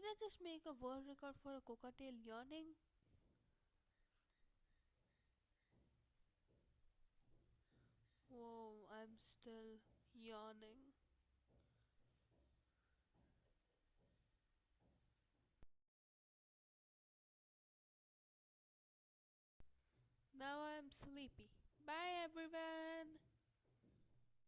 Did I just make a world record for a cockatiel yawning? Whoa, I'm still yawning. Now I'm sleepy. Bye everyone!